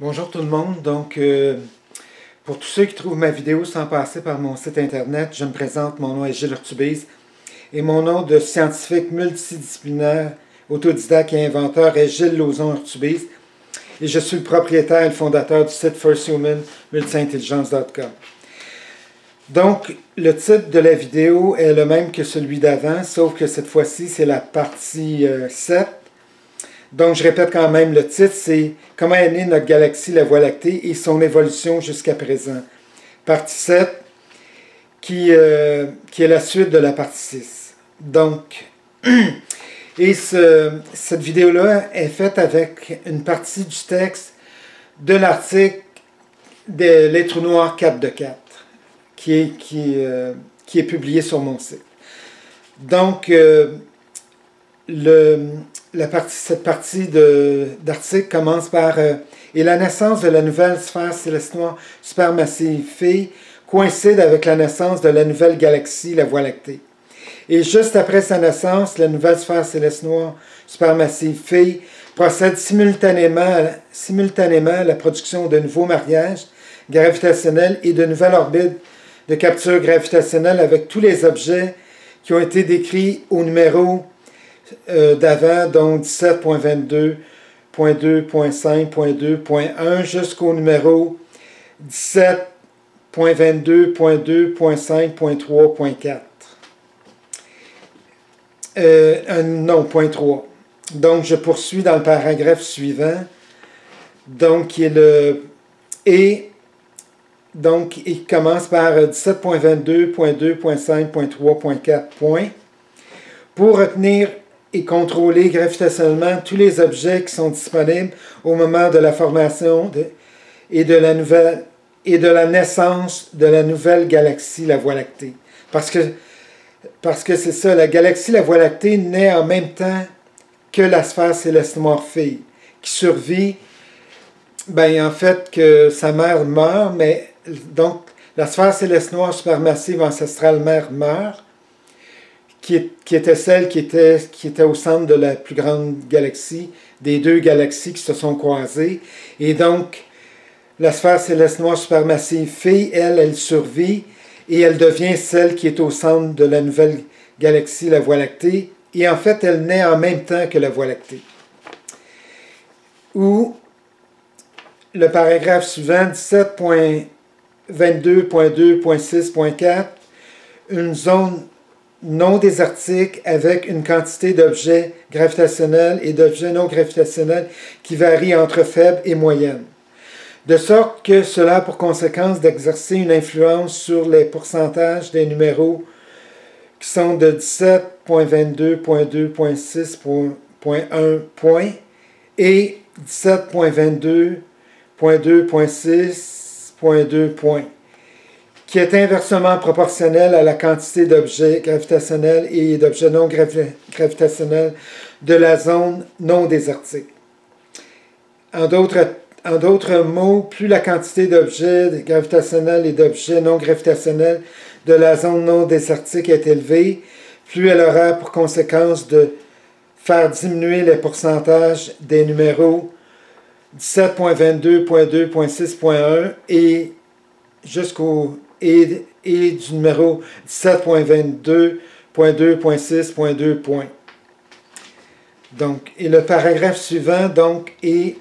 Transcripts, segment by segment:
Bonjour tout le monde. Pour tous ceux qui trouvent ma vidéo sans passer par mon site internet, je me présente, mon nom est Gilles Urtubise et mon nom de scientifique multidisciplinaire, autodidacte et inventeur est Gilles Lauzon Urtubise et je suis le propriétaire et le fondateur du site firsthumanmultiintelligence.com. Donc, le titre de la vidéo est le même que celui d'avant, sauf que cette fois-ci, c'est la partie 7. Donc, je répète quand même, le titre, c'est « Comment est née notre galaxie, la Voie lactée, et son évolution jusqu'à présent ». Partie 7, qui est la suite de la partie 6. Donc, cette vidéo-là est faite avec une partie du texte de l'article de Les trous noirs 4 de 4, qui est publié sur mon site. Donc, cette partie d'article commence par et la naissance de la nouvelle sphère céleste noire supermassive Phi coïncide avec la naissance de la nouvelle galaxie, la Voie lactée. Et juste après sa naissance, la nouvelle sphère céleste noire supermassive Phi procède simultanément à la production de nouveaux mariages gravitationnels et de nouvelles orbites de capture gravitationnelle avec tous les objets qui ont été décrits au numéro d'avant, donc 17.22.2.5.2.1 jusqu'au numéro 17.22.2.5.3.4. Non, point 3. Donc, je poursuis dans le paragraphe suivant, donc, qui est le et. Donc, il commence par 17.22.2.5.3.4 pour retenir et contrôler gravitationnellement tous les objets qui sont disponibles au moment de la formation et de la naissance de la nouvelle galaxie, la Voie lactée. Parce que c'est ça, la galaxie, la Voie lactée, naît en même temps que la sphère céleste noire Phi, qui survit, en fait, que sa mère meurt, mais donc la sphère céleste noire supermassive ancestrale mère meurt, qui était celle qui était au centre de la plus grande galaxie, des deux galaxies qui se sont croisées. Et donc, la sphère céleste noire supermassive Phi, elle survit et elle devient celle qui est au centre de la nouvelle galaxie, la Voie lactée. Et en fait, elle naît en même temps que la Voie lactée. Ou le paragraphe suivant, 17.22.2.6.4, une zone non désertique avec une quantité d'objets gravitationnels et d'objets non gravitationnels qui varient entre faibles et moyennes. De sorte que cela a pour conséquence d'exercer une influence sur les pourcentages des numéros qui sont de 17.22.2.6.1 point et 17.22.2.6.2 point, qui est inversement proportionnel à la quantité d'objets gravitationnels et d'objets non gravitationnels de la zone non désertique. En d'autres mots, plus la quantité d'objets gravitationnels et d'objets non gravitationnels de la zone non désertique est élevée, plus elle aura pour conséquence de faire diminuer les pourcentages des numéros 17.22.2.6.1 et jusqu'au et du numéro 17.22.2.6.2 point. Donc, et le paragraphe suivant, donc, est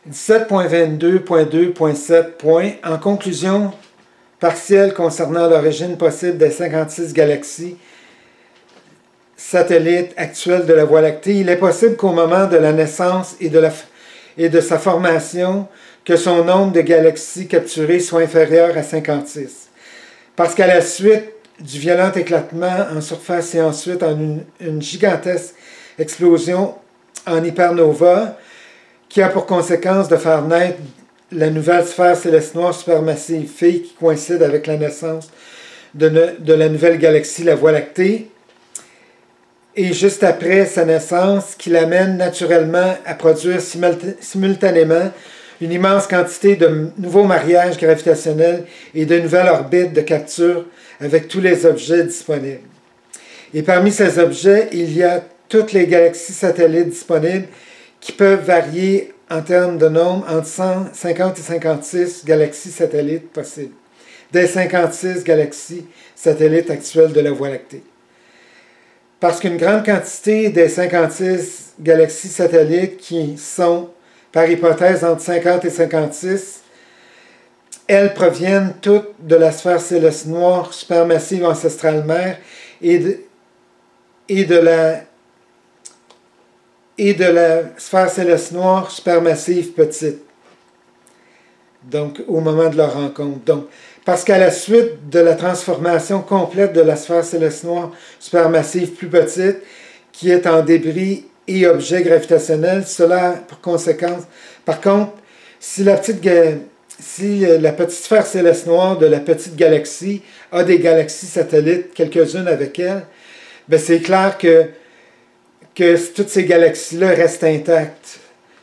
17.22.2.7 point. En conclusion partielle concernant l'origine possible des 56 galaxies satellites actuelles de la Voie lactée, il est possible qu'au moment de la naissance et de sa formation, que son nombre de galaxies capturées soit inférieur à 56. Parce qu'à la suite du violent éclatement en surface et ensuite en une gigantesque explosion en hypernova, qui a pour conséquence de faire naître la nouvelle sphère céleste noire supermassive Phi qui coïncide avec la naissance de la nouvelle galaxie, la Voie lactée, et juste après sa naissance, qui l'amène naturellement à produire simultanément une immense quantité de nouveaux mariages gravitationnels et de nouvelles orbites de capture avec tous les objets disponibles. Et parmi ces objets, il y a toutes les galaxies satellites disponibles qui peuvent varier en termes de nombre entre 150 et 56 galaxies satellites possibles, des 56 galaxies satellites actuelles de la Voie lactée. Parce qu'une grande quantité des 56 galaxies satellites qui sont, par hypothèse, entre 50 et 56, elles proviennent toutes de la sphère céleste noire supermassive ancestrale mère et de la sphère céleste noire supermassive petite. Donc, au moment de leur rencontre. Donc, parce qu'à la suite de la transformation complète de la sphère céleste noire supermassive plus petite, qui est en débris et objets gravitationnels, cela a pour conséquence. Par contre, si la petite sphère céleste noire de la petite galaxie a des galaxies satellites, quelques-unes avec elle, bien c'est clair que toutes ces galaxies-là restent intactes.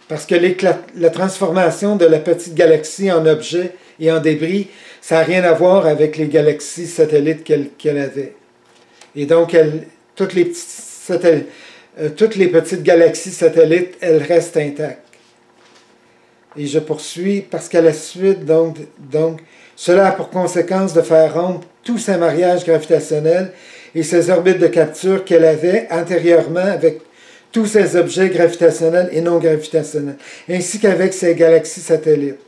Parce que la transformation de la petite galaxie en objet et en débris, ça n'a rien à voir avec les galaxies satellites qu'elle avait. Et donc, toutes les petites galaxies satellites, elles restent intactes. Et je poursuis, parce qu'à la suite, donc, cela a pour conséquence de faire rompre tous ses mariages gravitationnels et ses orbites de capture qu'elle avait antérieurement avec tous ces objets gravitationnels et non gravitationnels, ainsi qu'avec ces galaxies satellites,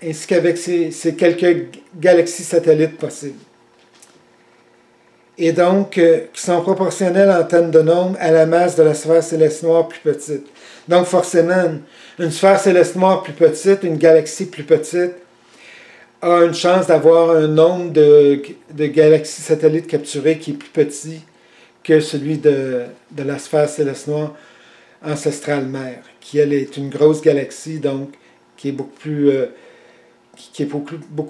ainsi qu'avec ces quelques galaxies satellites possibles. Et donc, qui sont proportionnelles en termes de nombre à la masse de la sphère céleste noire plus petite. Donc, forcément, une sphère céleste noire plus petite, une galaxie plus petite, a une chance d'avoir un nombre de galaxies satellites capturées qui est plus petit que celui de la sphère céleste noire ancestrale mère, qui elle est une grosse galaxie, donc qui est beaucoup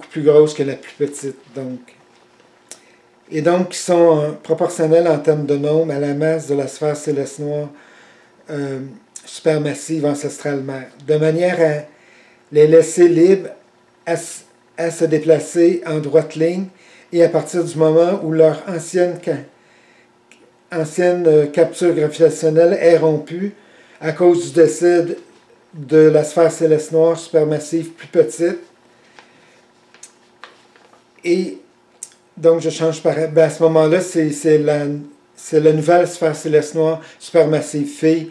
plus grosse que la plus petite. Et donc qui sont proportionnels en termes de nombre à la masse de la sphère céleste noire supermassive ancestrale mère, de manière à les laisser libres à se déplacer en droite ligne et à partir du moment où leur ancienne capture gravitationnelle est rompue à cause du décès de la sphère céleste noire supermassive plus petite. Et donc, je change par... Ben à ce moment-là, c'est la nouvelle sphère céleste noire supermassive fille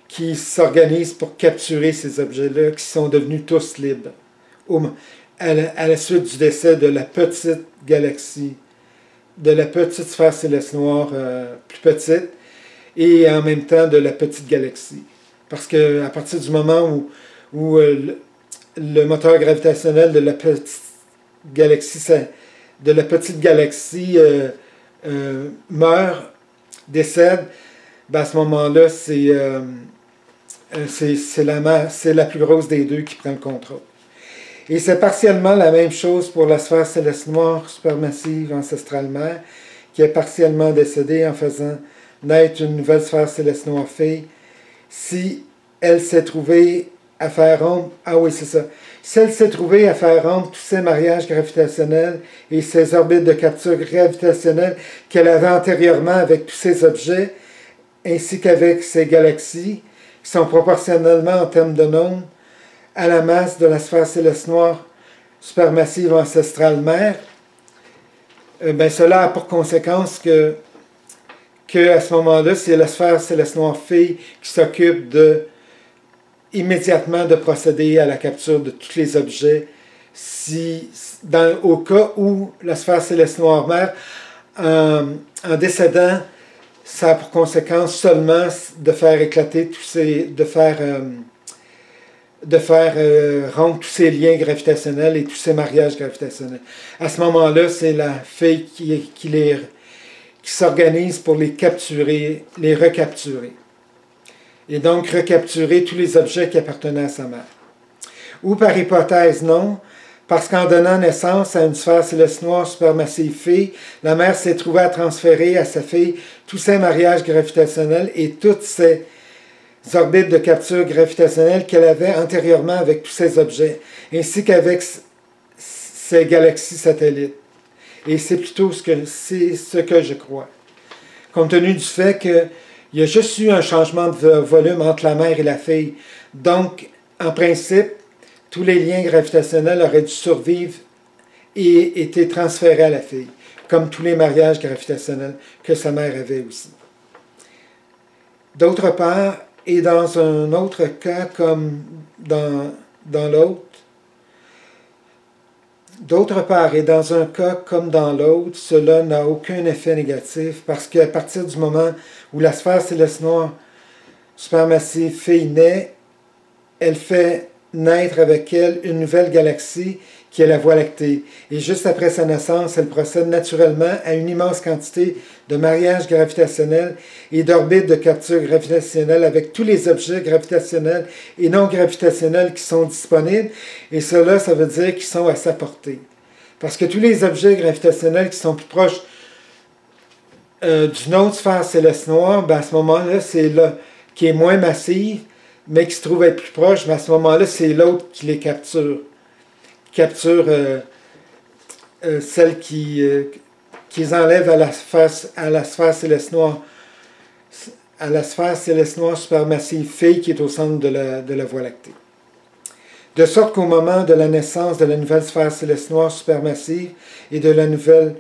qui s'organise pour capturer ces objets-là qui sont devenus tous libres à la suite du décès de la petite galaxie, de la petite sphère céleste noire plus petite et en même temps de la petite galaxie. Parce qu'à partir du moment où le moteur gravitationnel de la petite galaxie meurt, décède, ben à ce moment-là, c'est la plus grosse des deux qui prend le contrôle. Et c'est partiellement la même chose pour la sphère céleste noire supermassive ancestrale mère, qui est partiellement décédée en faisant naître une nouvelle sphère céleste noire fille, si elle s'est trouvée à faire rompre... Ah oui, c'est ça. Si elle s'est trouvée à faire rompre tous ses mariages gravitationnels et ses orbites de capture gravitationnelle qu'elle avait antérieurement avec tous ces objets, ainsi qu'avec ces galaxies, qui sont proportionnellement en termes de nombre à la masse de la sphère céleste noire supermassive ancestrale mère, ben cela a pour conséquence que à ce moment-là, c'est la sphère céleste noire fille qui s'occupe immédiatement de procéder à la capture de tous les objets au cas où la sphère céleste noire mère, en décédant, ça a pour conséquence seulement de faire éclater de faire rompre tous ces liens gravitationnels et tous ces mariages gravitationnels. À ce moment-là, c'est la fille qui s'organise pour les capturer, les recapturer. Et donc recapturer tous les objets qui appartenaient à sa mère. Ou par hypothèse, non, parce qu'en donnant naissance à une sphère céleste noire supermassive fille, la mère s'est trouvée à transférer à sa fille tous ses mariages gravitationnels et toutes ses orbites de capture gravitationnelle qu'elle avait antérieurement avec tous ces objets, ainsi qu'avec ces galaxies satellites. Et c'est plutôt ce que je crois. Compte tenu du fait qu'il y a juste eu un changement de volume entre la mère et la fille. Donc, en principe, tous les liens gravitationnels auraient dû survivre et été transférés à la fille, comme tous les mariages gravitationnels que sa mère avait aussi. D'autre part, et dans un autre cas comme dans l'autre, cela n'a aucun effet négatif parce qu'à partir du moment où la sphère céleste noire supermassive Phi naît, elle fait naître avec elle une nouvelle galaxie qui est la Voie lactée. Et juste après sa naissance, elle procède naturellement à une immense quantité de mariages gravitationnels et d'orbites de capture gravitationnelle avec tous les objets gravitationnels et non gravitationnels qui sont disponibles. Et cela, ça veut dire qu'ils sont à sa portée. Parce que tous les objets gravitationnels qui sont plus proches d'une autre sphère céleste noire, ben à ce moment-là, c'est là qui est moins massive, mais qui se trouve être plus proche, mais à ce moment-là, c'est l'autre qui les capture. Celles qui les enlèvent à la sphère céleste noire, supermassive Phi qui est au centre de la Voie lactée. De sorte qu'au moment de la naissance de la nouvelle sphère céleste noire supermassive et de la nouvelle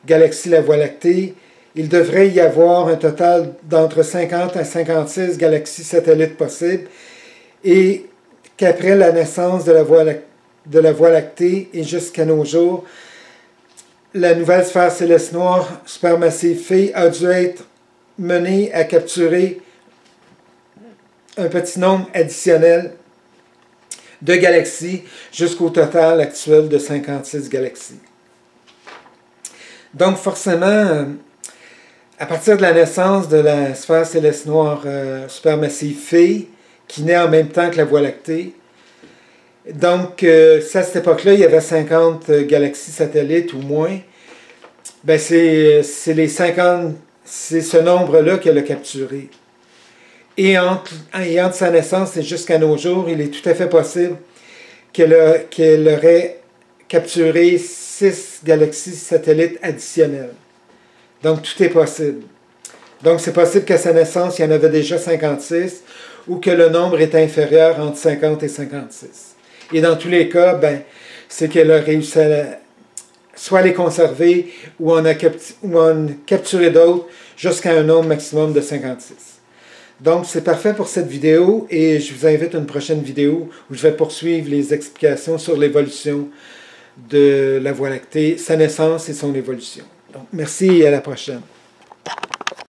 galaxie, la Voie lactée, il devrait y avoir un total d'entre 50 à 56 galaxies satellites possibles et qu'après la naissance de la Voie lactée et jusqu'à nos jours, la nouvelle sphère céleste noire supermassive Phi a dû être menée à capturer un petit nombre additionnel de galaxies jusqu'au total actuel de 56 galaxies. Donc forcément, à partir de la naissance de la sphère céleste noire supermassive Phi, qui naît en même temps que la Voie lactée, donc à cette époque-là, il y avait 50 galaxies satellites ou moins. Ben c'est ce nombre-là qu'elle a capturé. Et entre sa naissance et jusqu'à nos jours, il est tout à fait possible qu'elle aurait capturé 6 galaxies satellites additionnelles. Donc, tout est possible. Donc, c'est possible qu'à sa naissance, il y en avait déjà 56 ou que le nombre est inférieur entre 50 et 56. Et dans tous les cas, ben, c'est qu'elle a réussi à soit les conserver ou en capturer d'autres jusqu'à un nombre maximum de 56. Donc, c'est parfait pour cette vidéo et je vous invite à une prochaine vidéo où je vais poursuivre les explications sur l'évolution de la Voie lactée, sa naissance et son évolution. Donc, merci et à la prochaine.